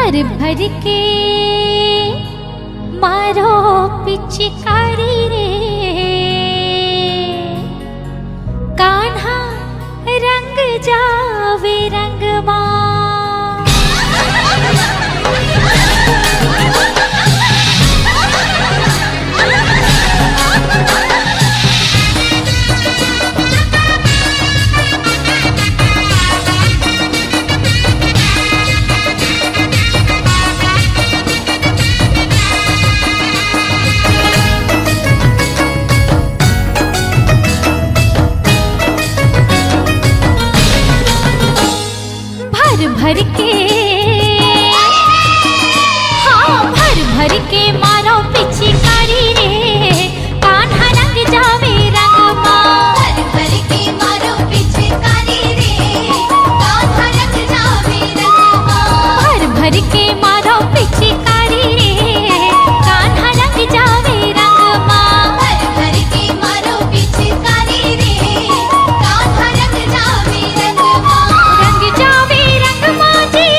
भर भर के मारो पिचकारी रे कान्हा रंग जावे रंगमा। भर के हाँ भर भर के मारो पिचकारी रे कान्हा रंग जावे रंगमा। भर भर के मारो पिचकारी रे कान्हा रंग जावे रंगमा। भर भर के मारो पिचकारी रे कान्हा रंग जावे रंगमा। भर भर के मारो पिचकारी रे कान्हा रंग जावे रंगमा। रंग जावे रंगमा जी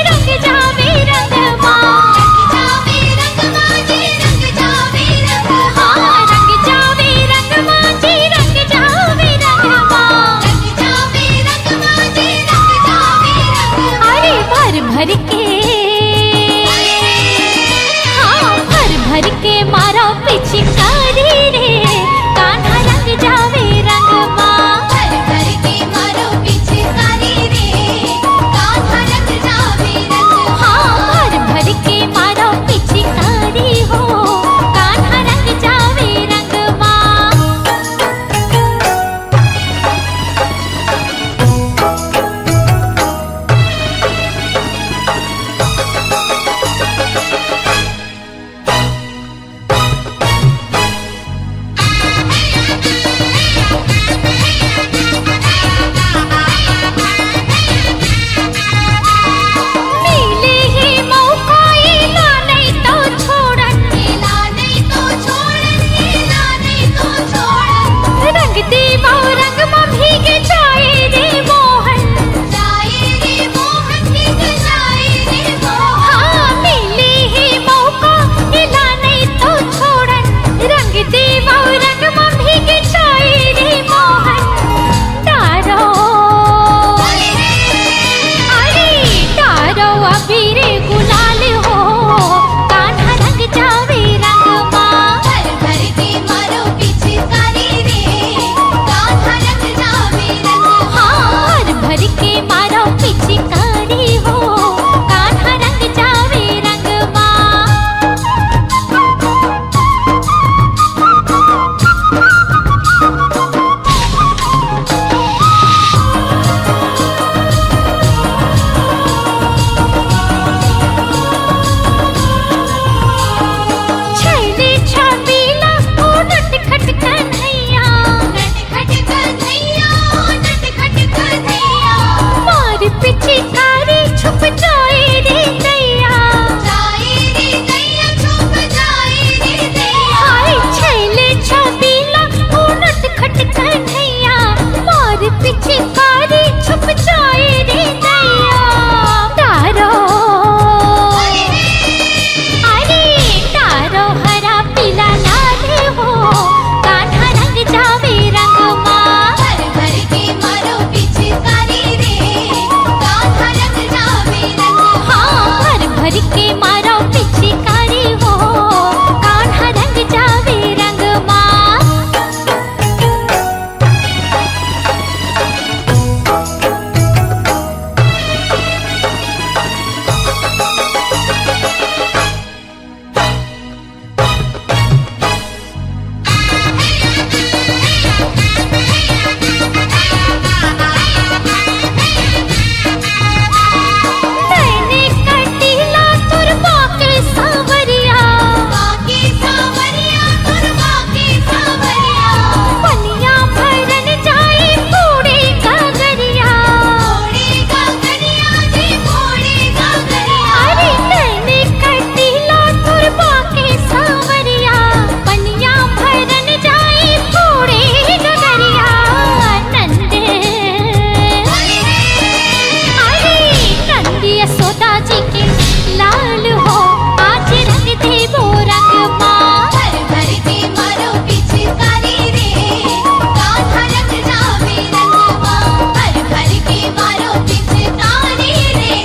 पिचकारी रे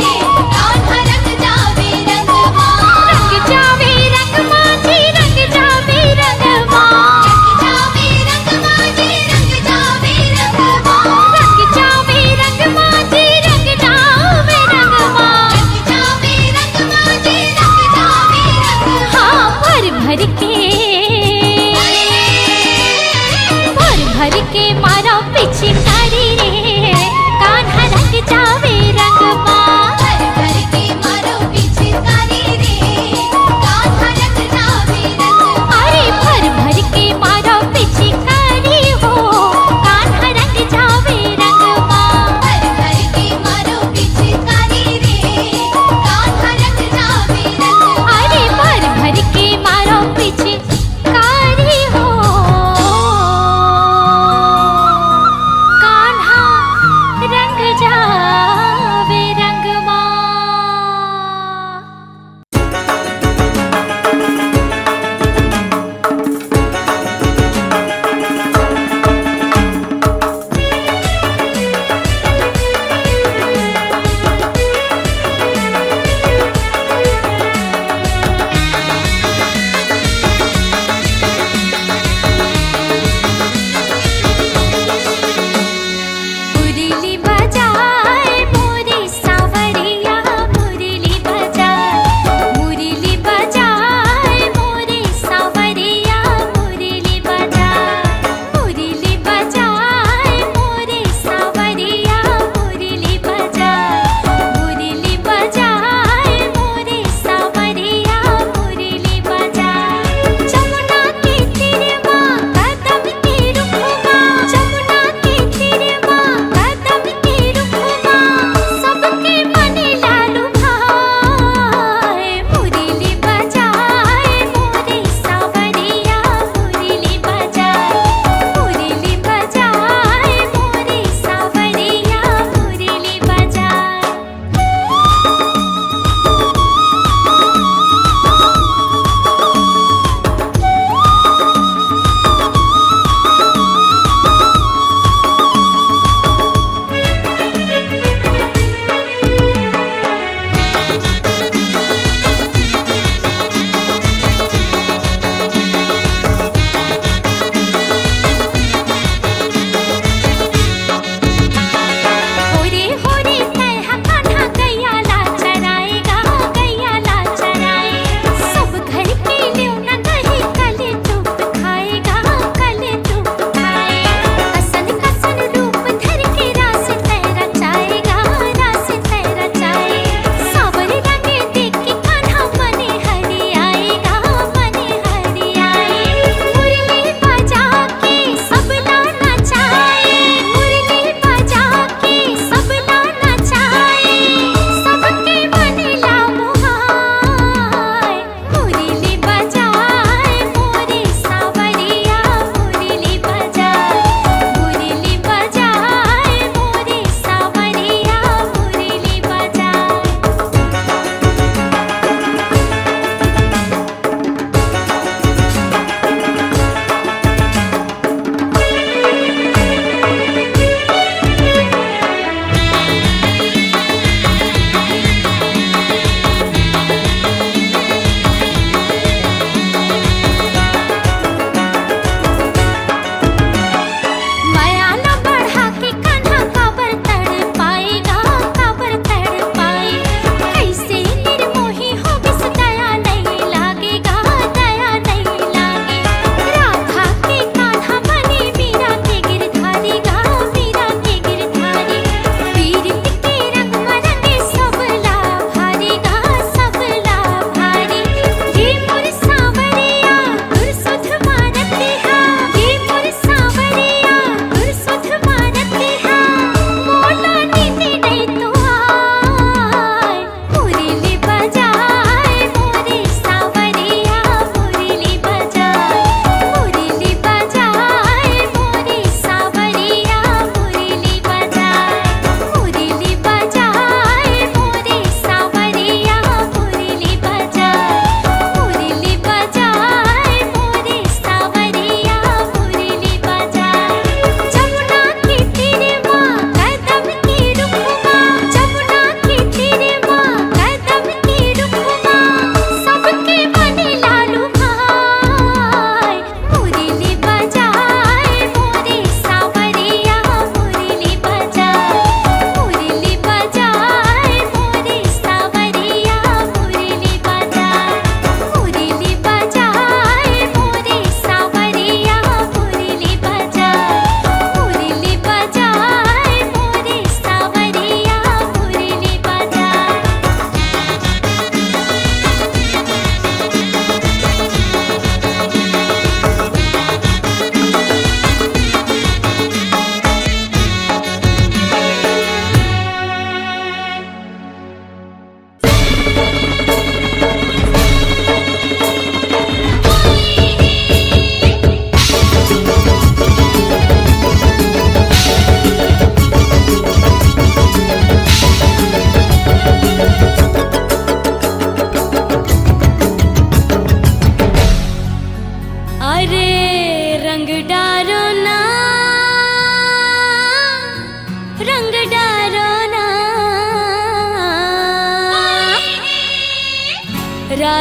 कान्हा रंग जावे रंगवा रंग जावे रंगमा जी रंग जावे रंगमा जावे रंगवा जी रंग जावे रंगवा रंग जावे रंगमा जी रंग जावे रंगमा जावे रंगवा जी रंग जावे रंगवा हाँ भर भर के मारा पिचकारी रे कान्हा रंग जावे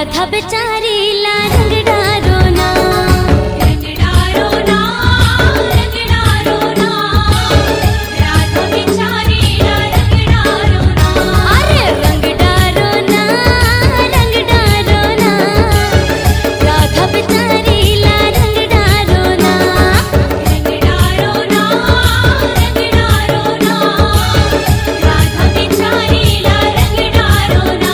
राधा बेचारी ला रंग डारो ना, रंग डारो ना, रंग डारो ना, राधा बेचारी ला रंग डारो ना। अरे रंग डारो ना, रंग डारो ना, राधा बेचारी ला रंग डारो ना, रंग डारो ना, रंग डारो ना, राधा बेचारी ला रंग डारो ना।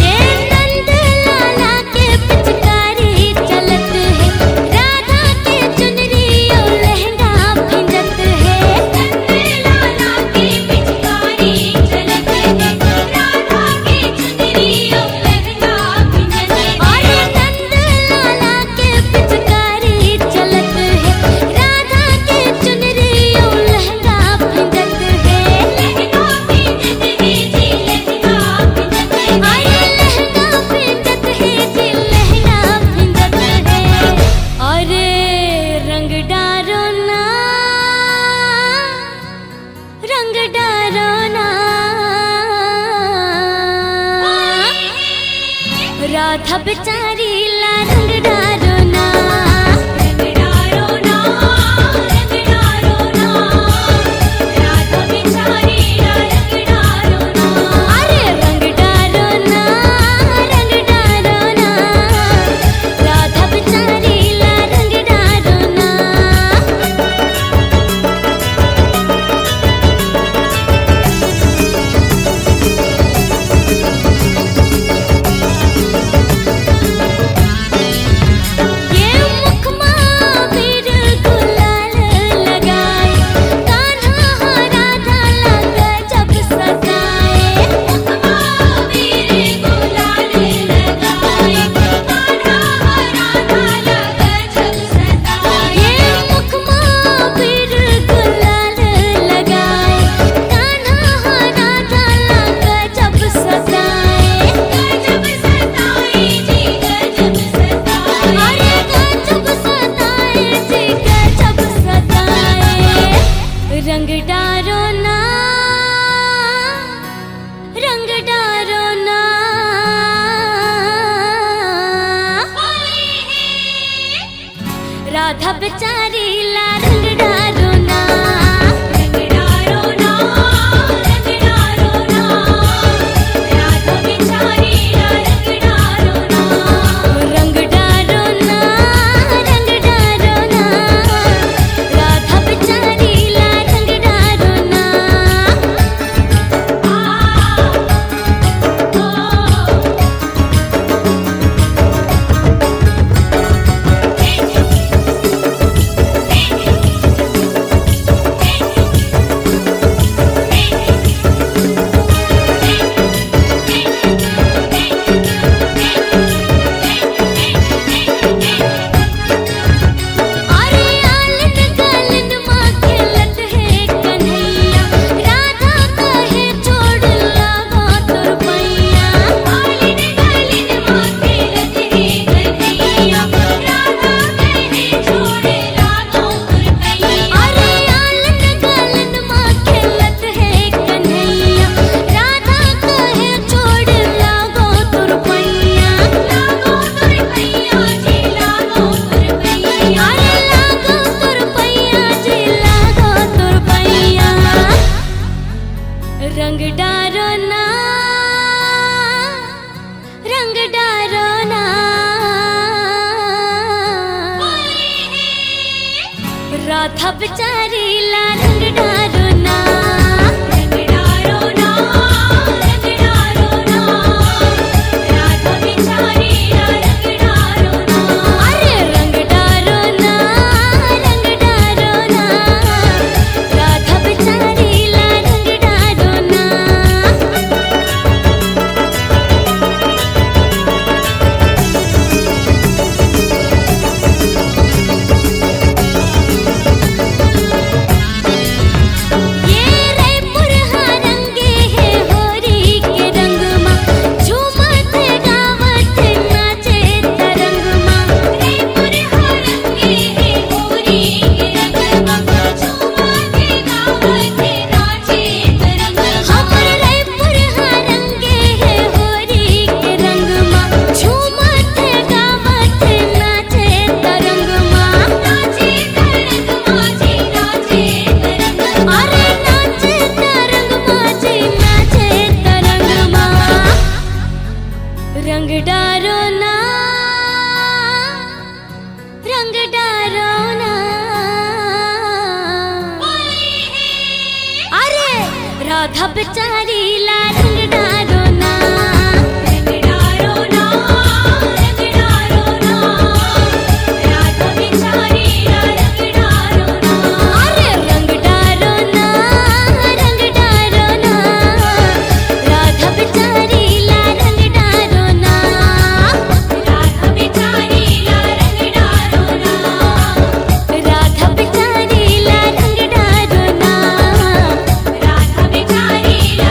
ये नंद लाला के पिचकारी चलत है, राधा के चुनरी और लहंगा भिंजत है। नंद लाला की पिचकारी चलत है, राधा की चुनरी और लहंगा भिंजत है। अरे नंद लाला के पिचकारी चलत है, राधा के चुनरी और लहंगा भिंजत है। लहंगा भिंजत है जी, लहंगा भिंजत है। अरे लहंगा भिंजत है जी, लहंगा भिंजत है। अरे रंग डारो ना, रंग डारो ना, राधा बेचारी ला रंग डारो ना, रंग डारो ना, रंग डारो ना, राधा बेचारी ला रंग डारो ना। अरे रंग डारो ना, रंग डारो ना, राधा बेचारी ला रंग डारो ना। ये मुखमा वीर गुलाल लगाए, कान्हा राधा लगा जब सताए। वीर गुलाल लगाए, कान्हा राधा लगा जब सताए। ये मुखमा वीर गुलाल लगाए, कान्हा राधा लगा जब सताए। गजब सताए जी, गजब सताए। अरे गजब सताए जी, गजब सताए। रंग डारो ना, रंग डारो ना, राधा बेचारी ला रंग डारो ना, रंग डारो ना, रंग डारो ना, राधा बेचारी ला रंग डारो ना। रंग डारो ना, रंग डारो ना, राधा बेचारी ला रंग डारो ना। अरे आलन गालन माँ खेलत है कन्हैया, राधा कहे छोड़ लागा तुर पैया। आलिन गालिन माँ खेलत है कन्हैया, राधा कहे छोड़ लागो तुरपैया। अरे आलन गालन माँ खेलत है कन्हैया, राधा कहे छोड़ लागा तुर पैया। लागो तुरपैया जी, लागो तुरपैया। अरे लागो तुर पैया जी, लागो तुर पैया। रंग डारो ना, रंग डारो ना, राधा बेचारी ला रंग डारो ना, रंग डारो ना, रंग डारो ना, राधा बेचारी ला रंग डारो ना। अरे रंग डारो ना, रंग डारो ना, राधा बेचारी ला रंग डारो ना। बिचारीला रंग डारो ना रंग डारो ना रंग डारो ना राधा बिचारीला रंग डारो ना अरे रंग डारो ना रंग डारो ना राधा बिचारीला रंग डारो ना राधा बिचारीला रंग डारो ना राधा बिचारीला रंग डारो ना राधा बिचारीला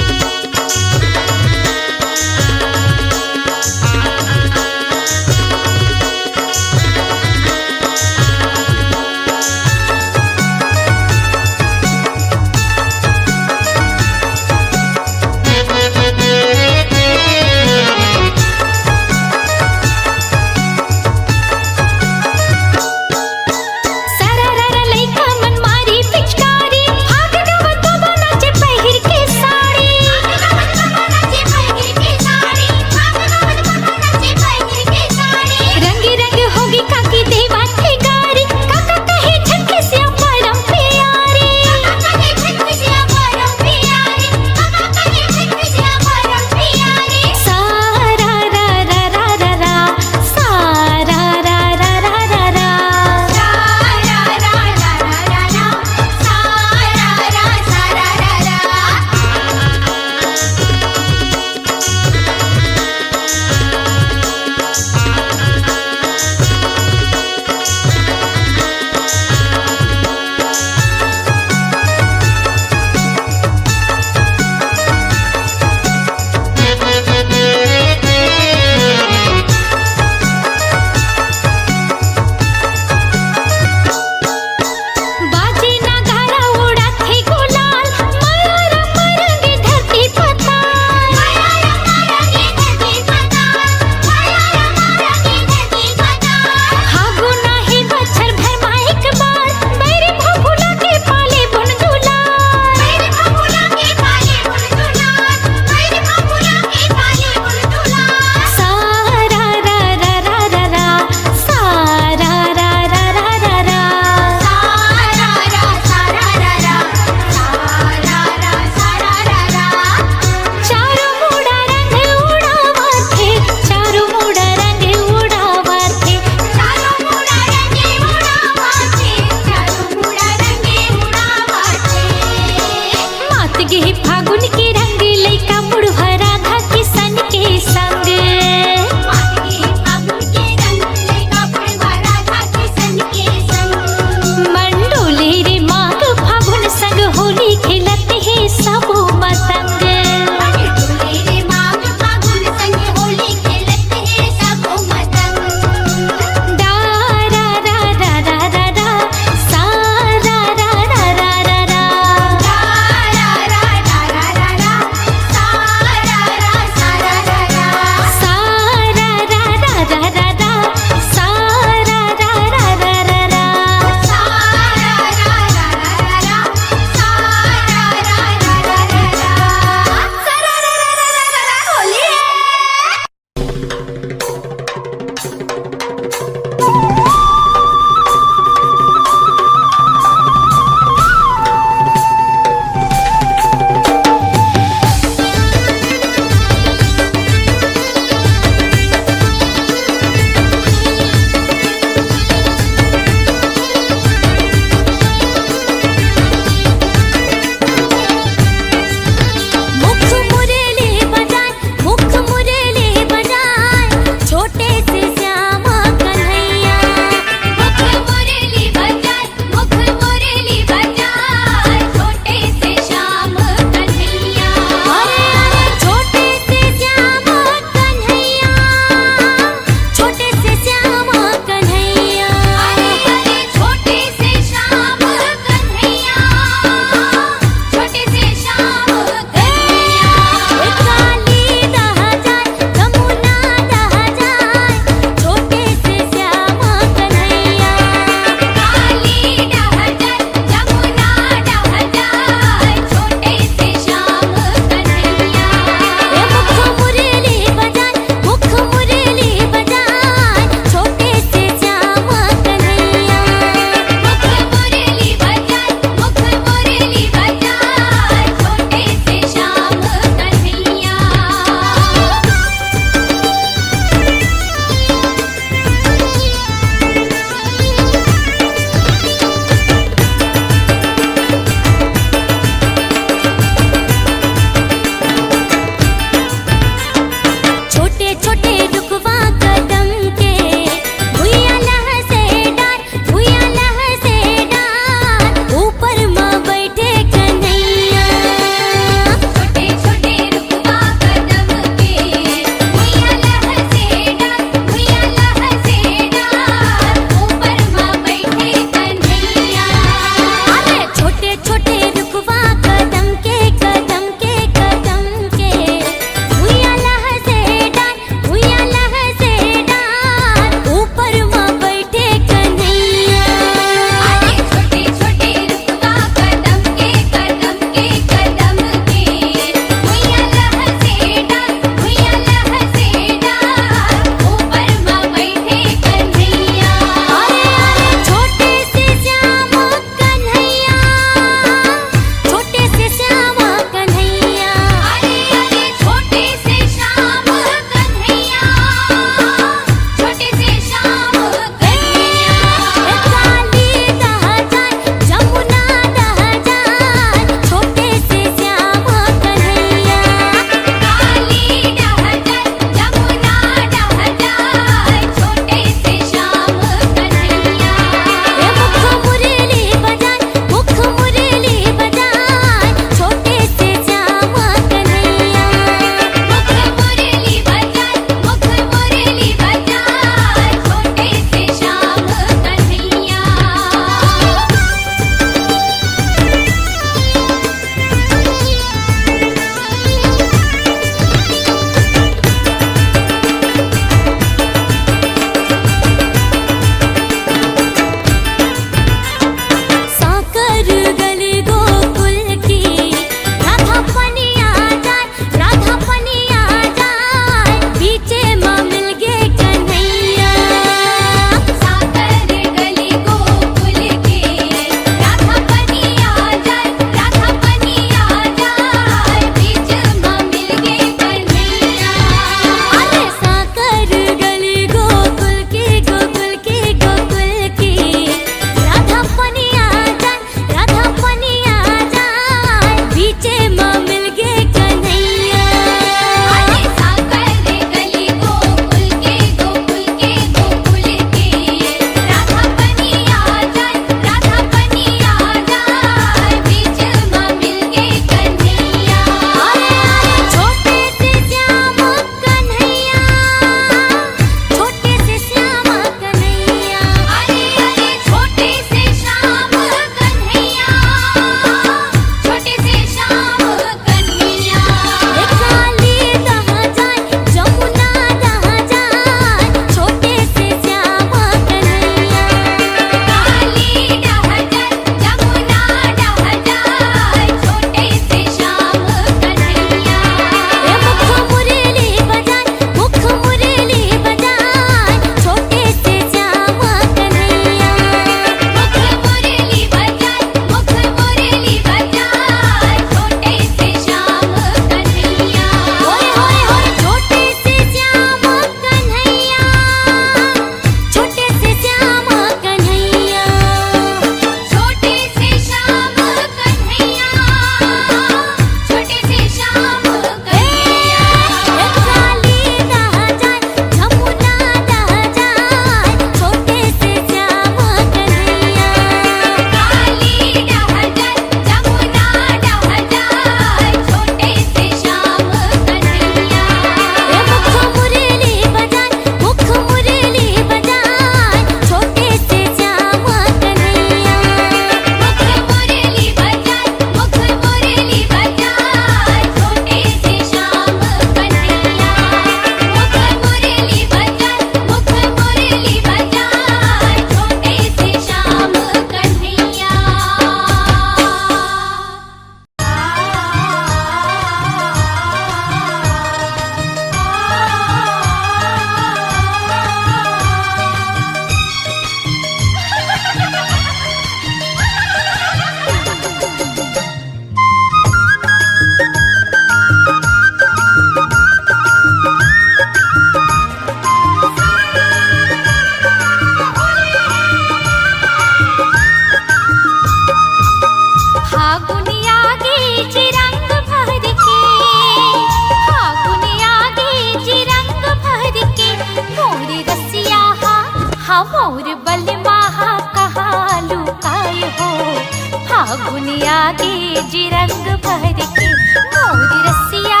जी रंग भर के मोर रसिया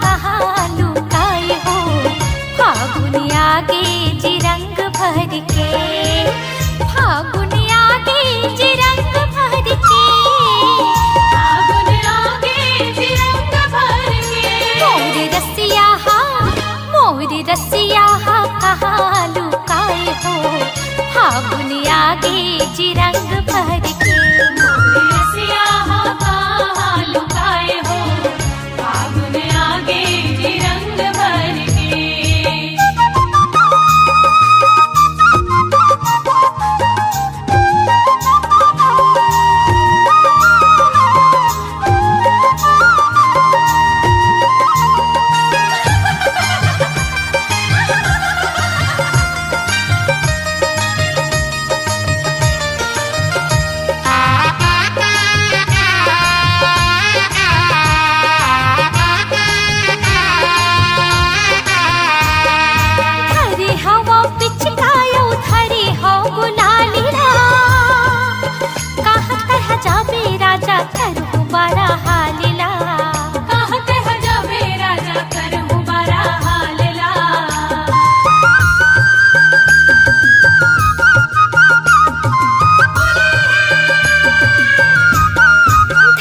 कहाँ लुकाए हो फागुन आगे जी रंग भर के फागुन आगे जी रंग भर के फागुन आगे जी रंग भर के मोर रसिया कहाँ लुकाए हो फागुन आगे जी रंग भर के रसिया कहाँ लुकाए हो फागुन आगे जी रंग भर के धरे हवा पिचकायो धरे हो गुलालीला कहाँ कह जाबे राजा करहु बारा हालिला कहते हैं जब राजा करहु बड़ा हालला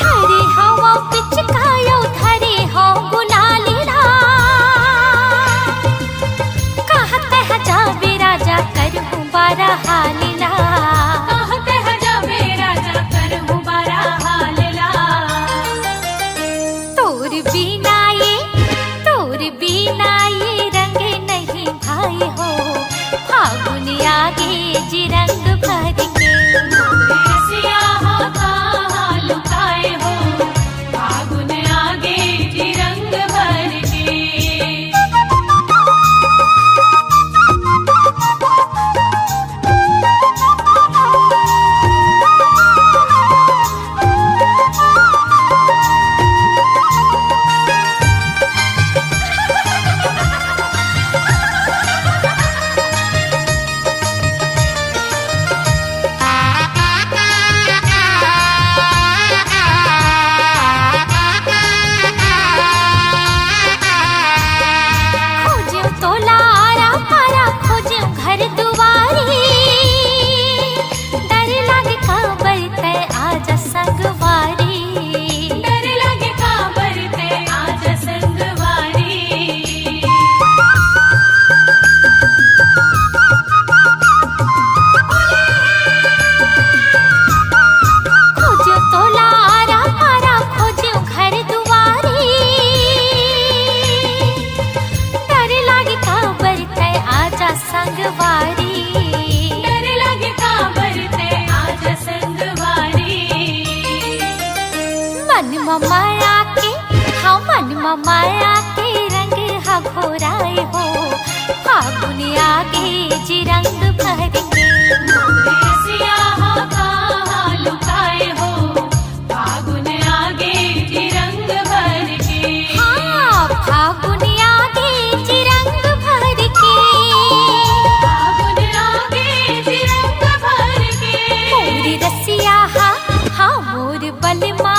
धरे हवा पिचकायो धरे हो गुलालीला कहाँ कह जाबे राजा करहु बारा हालिला कहते हैं जब राजा करहु बड़ा हालला तोर बिना ये रंग नहीं भाई हो फागुन आगे जी रंग भर के रसिया कहाँ लुकाए हो फागुन आगे जी रंग भर के खोज्यो तोलारा पारा खोज्यो घर दुआरी डर लागे काबर तय आजा संगवारी डर लगे काबर ते आज संगवारी खोज्यो तोलारा पारा खोज्यो घर दुआरी डर लागे काबर तय आजा संगवारी डर लगे काबर ते आज संगवारी मन माया के मन माया के रंग घोराए हो फागुन आगे जी रंग भर के रसिया कहाँ लुकाए हो फागुन आगे जी रंग भर के हाँ फागुन आगे जी रंग भर के फागुन आगे जी रंग भर के मोर रसिया मोर बलमा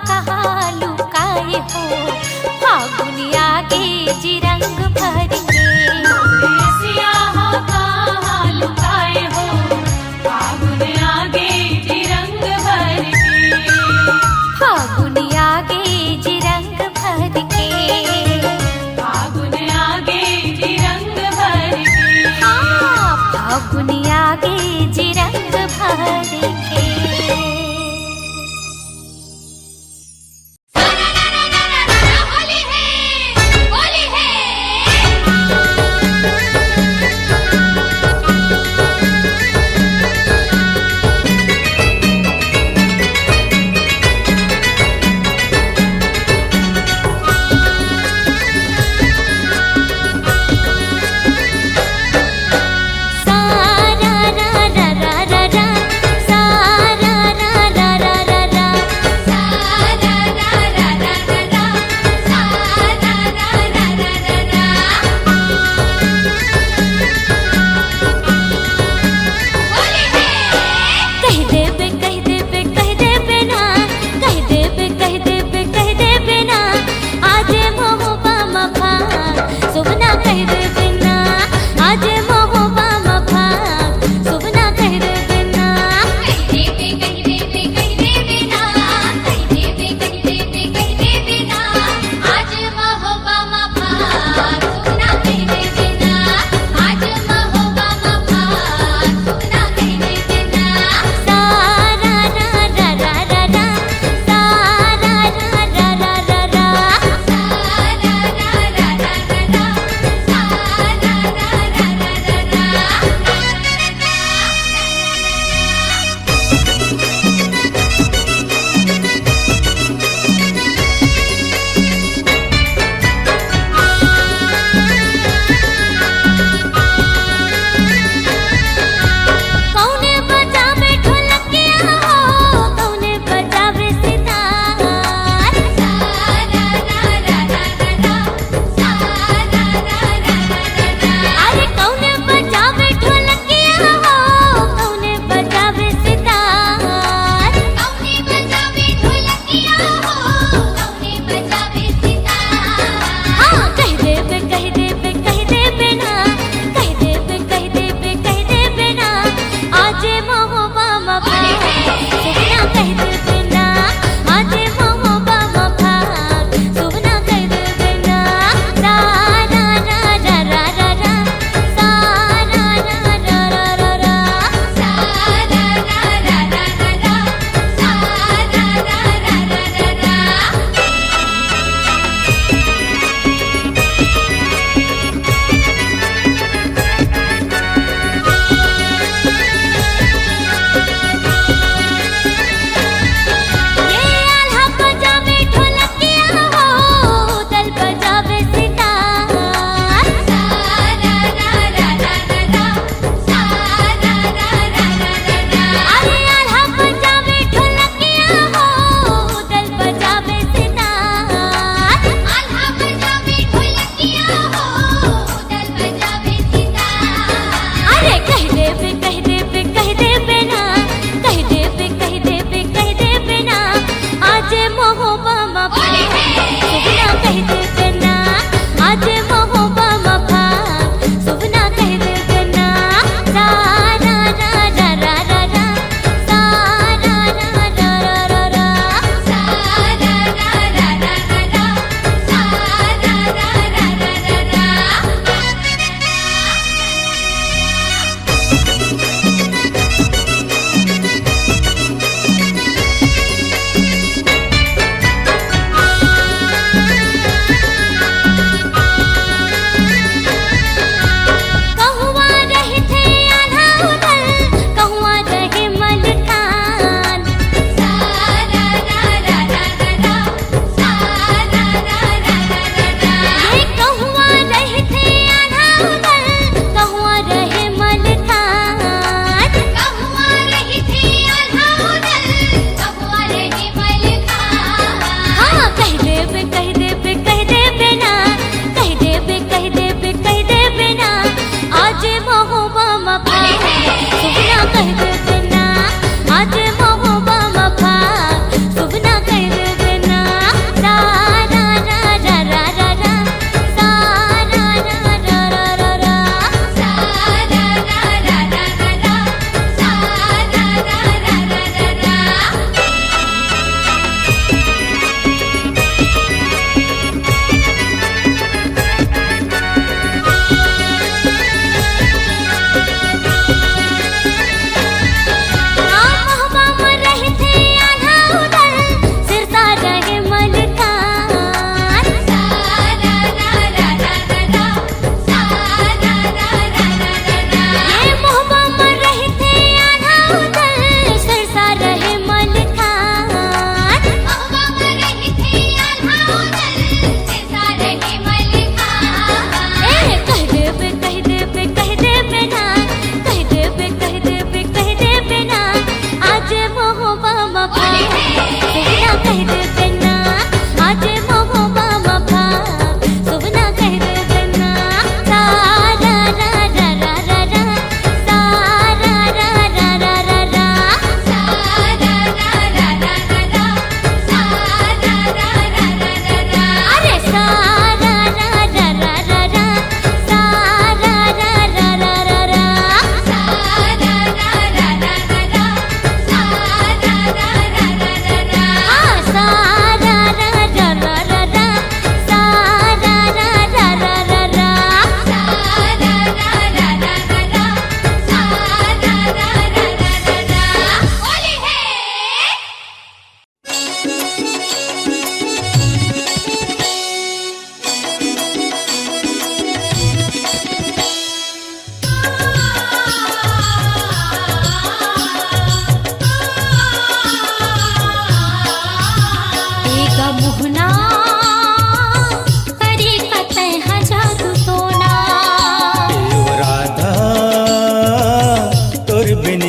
कहाँ लुकाए हो फागुन आगे जी रंग भर के रसिया कहाँ लुकाए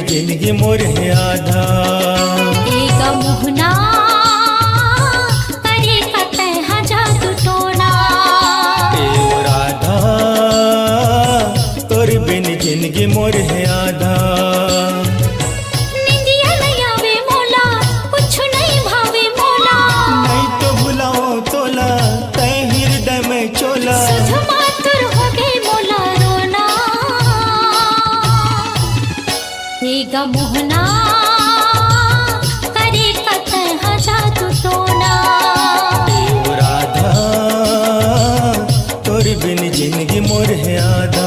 जिंदगी मोर है आधा। एक मोहना करे कतह जादू टोना। ए ओ राधा तोर बिन जिंदगी मोर है आधा। निंदिया नहीं आवे मोला कुछ नहीं भावे मोला। नहीं तो बुलाओ तोला तै हृदय में चोला। सुध मातुर हो गए मोला रोना। एक मोहना करे कतह जादू टोना। ओ राधा तोर बिन जिंदगी मोर है आधा।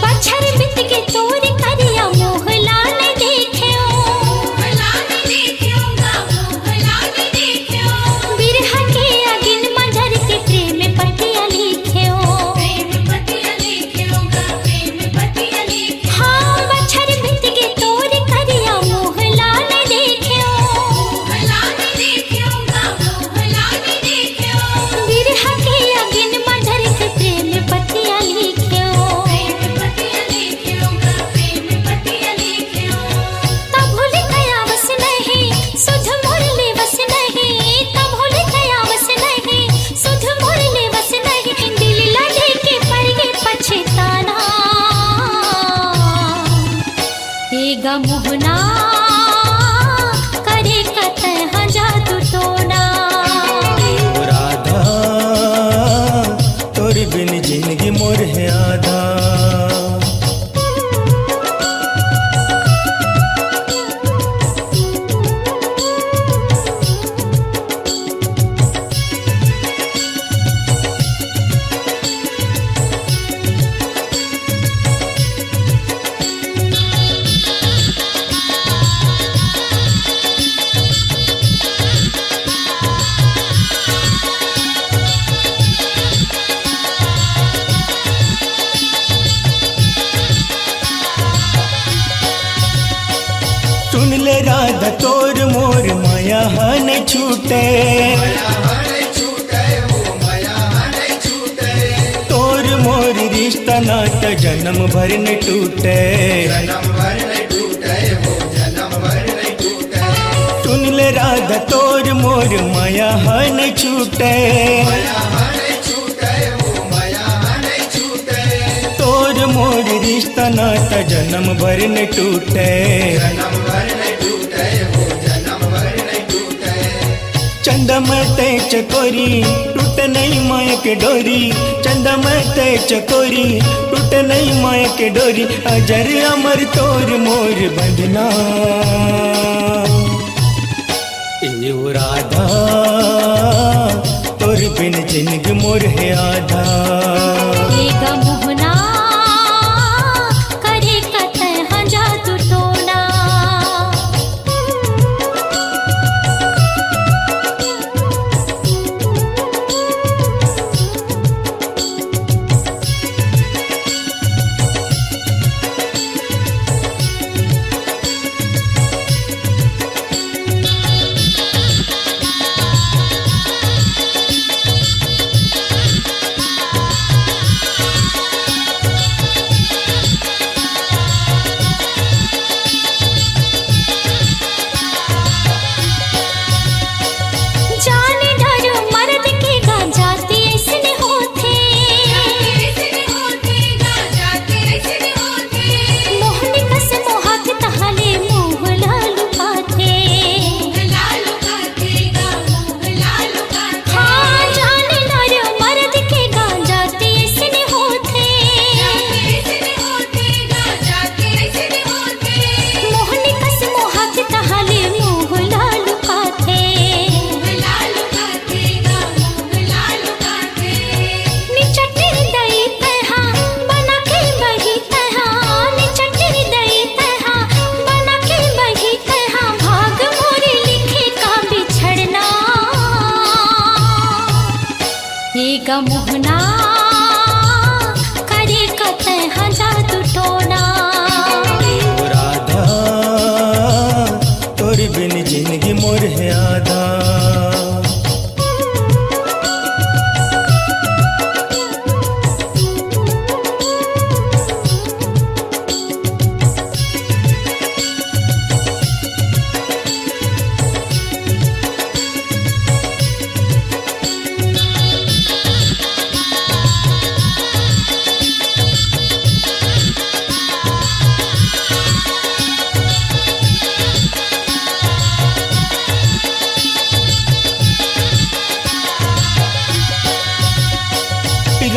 बछर बित के तोर करिया मोहला ने देख्यो। मोहला ने देख्यो गा मोहला ने देख्यो। बिरहा के अगिन मंजर के प्रेम पतिया लिख्यो। प्रेम पतिया लिख्यो गा प्रेम पतिया लिख्यो। हाँ बछर बित के तोर करिया मोहला ने देख्यो। मोहला ने देख्यो गा मोहला ने देख्यो। बिरहा के अगिन मंजर के प्रेम पतिया लिख्यो। प्रेम पतिया लिख्यो गा प्रेम पतिया लिख्यो। तब भूल गया बस नहीं सुध मोरले बस नहीं। तब भूल गया बस नहीं सुध मोरले बस नहीं। दिल लगे के पड़ गए पछताना। एगा मोहना करे कतह जादू टोना। ओ राधा तोर बिन जिंदगी मोर है आधा। सुन ले राधा तोर मोर माया न छूटे। तोर मोर रिश्ता नाता जन्म भर न टूटे। सुन ले राधा तोर मोर माया न छूटे। तोर मोर रिश्ता नाता जन्म भर न टूटे। चंदा मते चकोरी टूट नहीं माया के डोरी। चंदा मते चकोरी टूट नहीं माया के डोरी। अजर अमर तोर मोर बंधना। ए ओ राधा तोर बिन जिंदगी मोर है आधा। एगा मोहना करे कतह जादू टोना। एगा मोहना करे कतै हाँ जादू टोना ओ राधा तोर बिन जिंदगी मोर है आधा।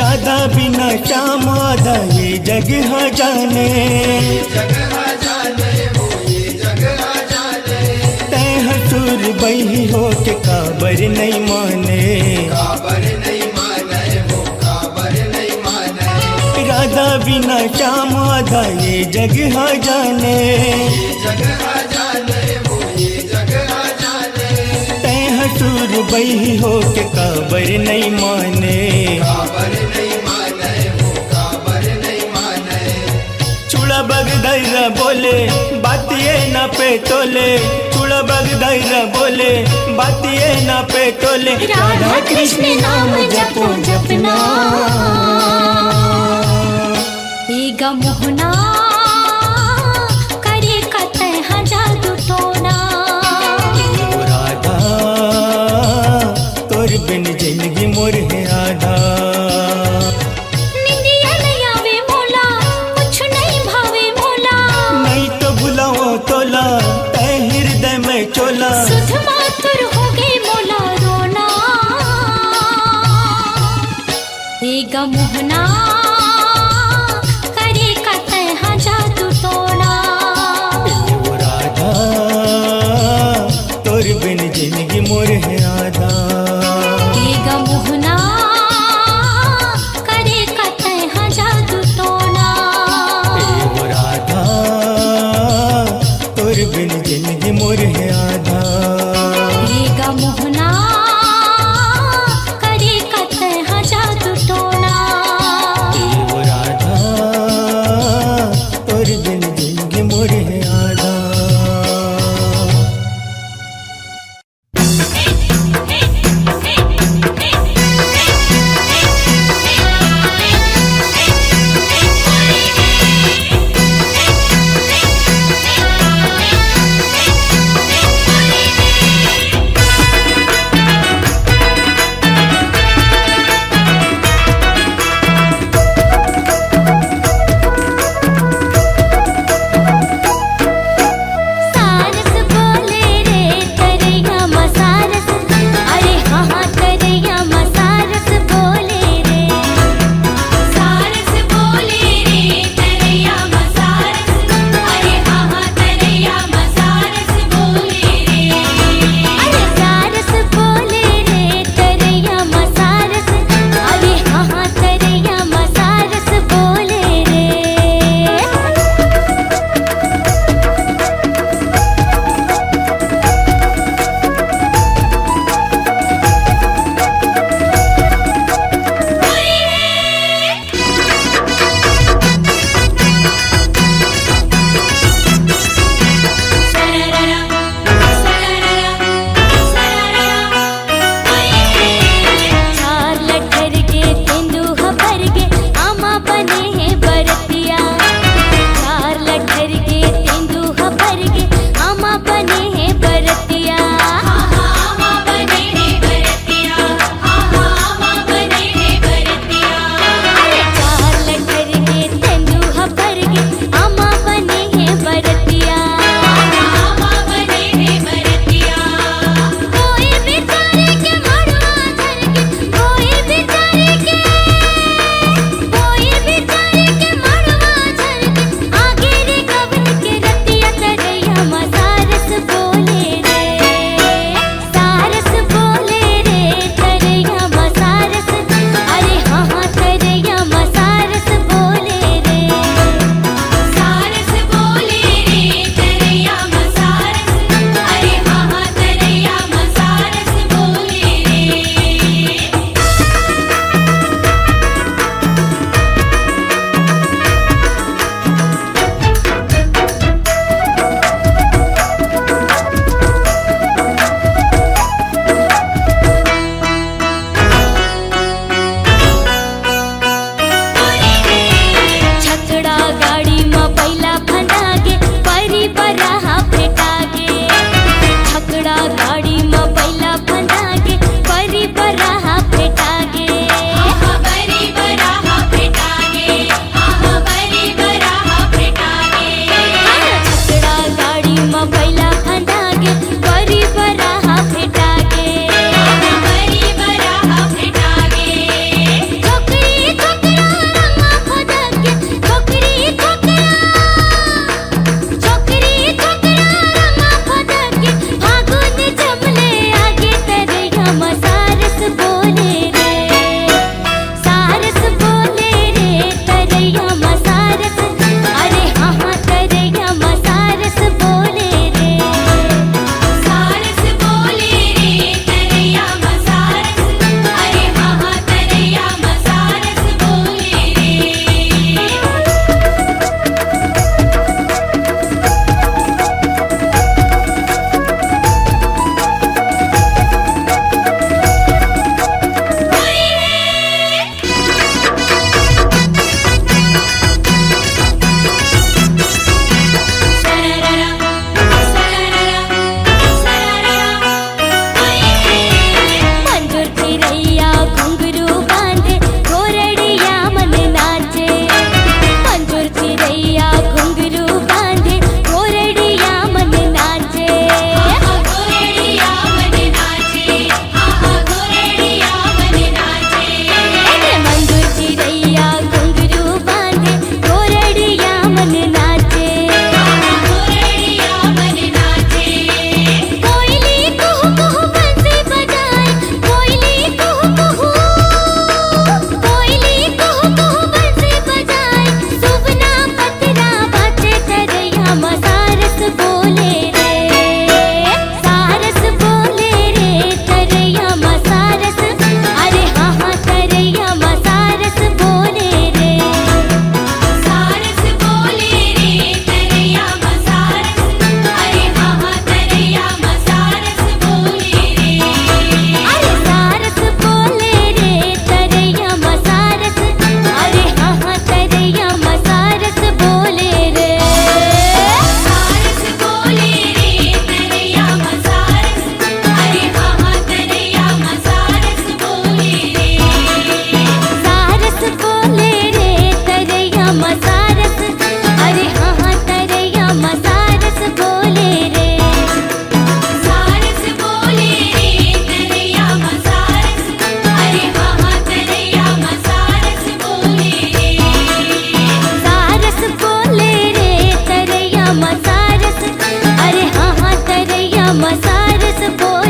राधा बिना श्याम आधा ये जग हाँ जाने, तै हसूर बही हो के काबर नहीं माने, राधा बिना श्याम आधा ये जग हाँ जाने, तै हसूर बही हो के काबर नहीं माने, चूड़ा बग धैर्य बोले बात ये ना पे तोले, चूड़ा बग धैर्य बोले बात ये ना पे तोले, राधा कृष्ण नाम जपो जपना एगा मोहना करे कतै हाँ जादू टोना ओ राधा तोर बिन जिंदगी मोर है आधा। निंदिया नहीं आवे मोला कुछ नहीं भावे मोला, नहीं तो बुलाओ तोला तै हृदय में चोला, सुध मातुर हो गई मोला रोना एगा मोहना करे कतै हाँ जादू टोना ओ राधा तोर बिन जिंदगी मोर है आधा। एगा मोहना करे कतै हाँ जादू टोना ओ राधा तोर बिन जिंदगी मोर है आधा। एगा मोहना करे कतै हाँ जादू टोना ओ राधा तोर बिन जिंदगी मोर है आधा।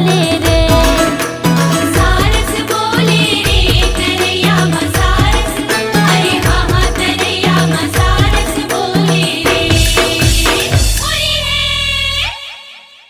रे